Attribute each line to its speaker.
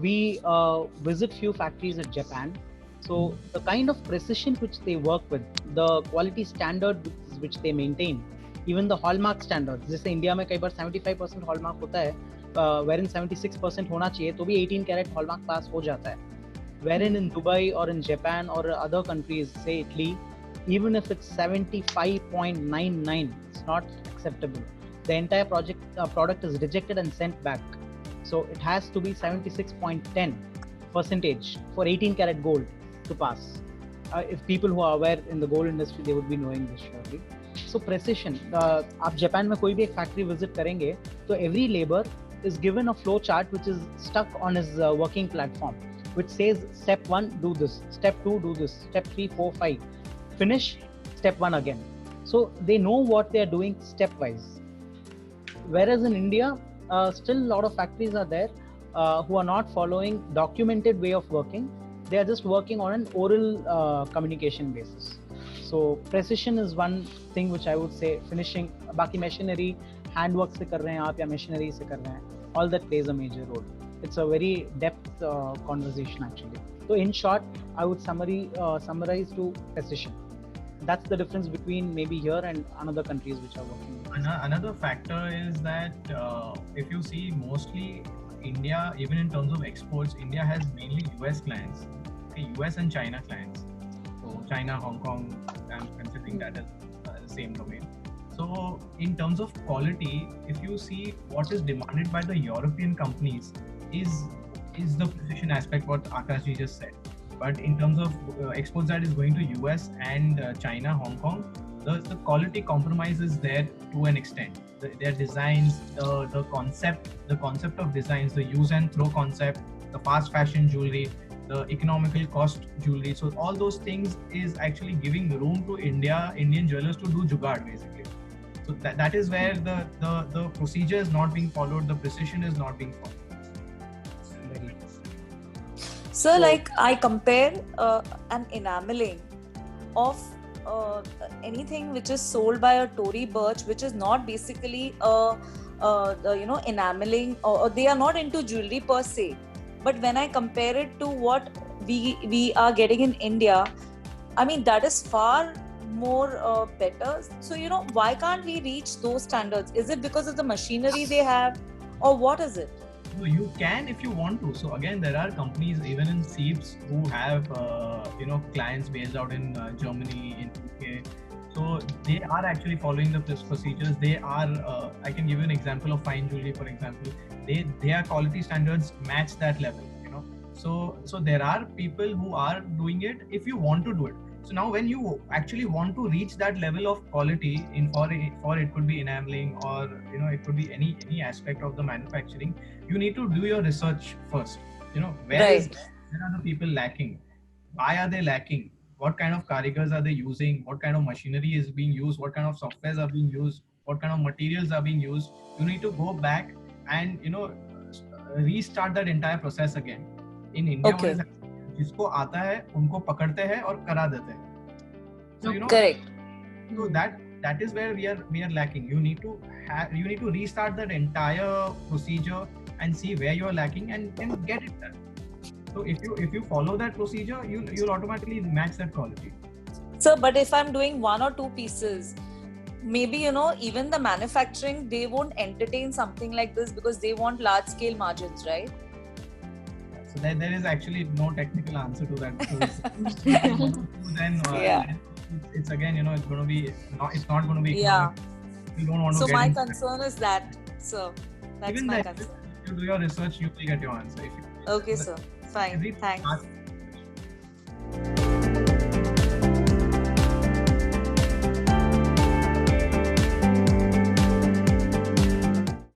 Speaker 1: we visit few factories at Japan. So the kind of precision which they work with, the quality standard which they maintain, even the hallmark standards, जैसे India में कई बार 75% hallmark होता है, wherein 76% होना चाहिए, तो भी 18 carat hallmark पास हो जाता है. Wherein in Dubai or in Japan or other countries, say Italy, even if it's 75.99, it's not acceptable. The entire product is rejected and sent back. So it has to be 76.10% for 18 karat gold to pass. If people who are aware in the gold industry, they would be knowing this surely. So precision. आप Japan में कोई भी एक factory visit करेंगे, तो every labor is given a flow chart which is stuck on his working platform, which says step 1 do this, step 2 do this, step 3, 4, 5, finish step 1 again. So they know what they are doing stepwise. Whereas in India, still a lot of factories are there who are not following documented way of working. They are just working on an oral communication basis. So precision is one thing which I would say. Finishing, बाकी machinery, handwork से कर रहे हैं आप या machinery से कर रहे हैं, all that plays a major role. It's a very depth conversation actually. So in short, I would summarize to precision. That's the difference between maybe here and another countries which are working.
Speaker 2: Another factor is that if you see mostly India, even in terms of exports, India has mainly US clients, okay, US and China clients. So China, Hong Kong, I'm considering that as the same domain. So in terms of quality, if you see what is demanded by the European companies is the precision aspect what Akash ji just said. But in terms of exports that is going to US and China, Hong Kong, the quality compromise is there to an extent. Their designs, the concept of designs, the use and throw concept, the fast fashion jewelry, the economical cost jewelry. So all those things is actually giving room to Indian jewelers to do jugaad basically. So that is where the procedure is not being followed, the precision is not being followed.
Speaker 3: So like I compare an enameling of anything which is sold by a Tory Burch, which is not basically enameling, or they are not into jewelry per se. But when I compare it to what we are getting in India, I mean that is far more better. So why can't we reach those standards? Is it because of the machinery they have, or what is it?
Speaker 2: No, you can if you want to. So again, there are companies even in SEEPs who have clients based out in Germany, in UK. So they are actually following the procedures. They are. I can give you an example of fine jewelry, for example. Their quality standards match that level. So there are people who are doing it if you want to do it. So now when you actually want to reach that level of quality for it could be enameling or it could be any aspect of the manufacturing, you need to do your research first. Where are the people lacking? Why are they lacking? What kind of karigars are they using? What kind of machinery is being used? What kind of softwares are being used? What kind of materials are being used? You need to go back and restart that entire process again. In India,
Speaker 3: okay.
Speaker 2: जिसको आता है उनको पकड़ते हैं और करा देते हैं. So
Speaker 3: correct.
Speaker 2: So that is where we are lacking. You need to restart that entire procedure and see where you are lacking and get it done. So if you follow that procedure, you'll automatically match that quality.
Speaker 3: So but if I'm doing one or two pieces, maybe even the manufacturing, they won't entertain something like this because they want large scale margins, right?
Speaker 2: So there is actually no technical answer to that. Then it's again it's going to be it's not going to be economic. You don't want to.
Speaker 3: So my concern is that. So that's
Speaker 2: even
Speaker 3: my
Speaker 2: that,
Speaker 3: concern.
Speaker 2: If you do your research, you will get your answer.
Speaker 3: Okay, sir. Fine. Thanks.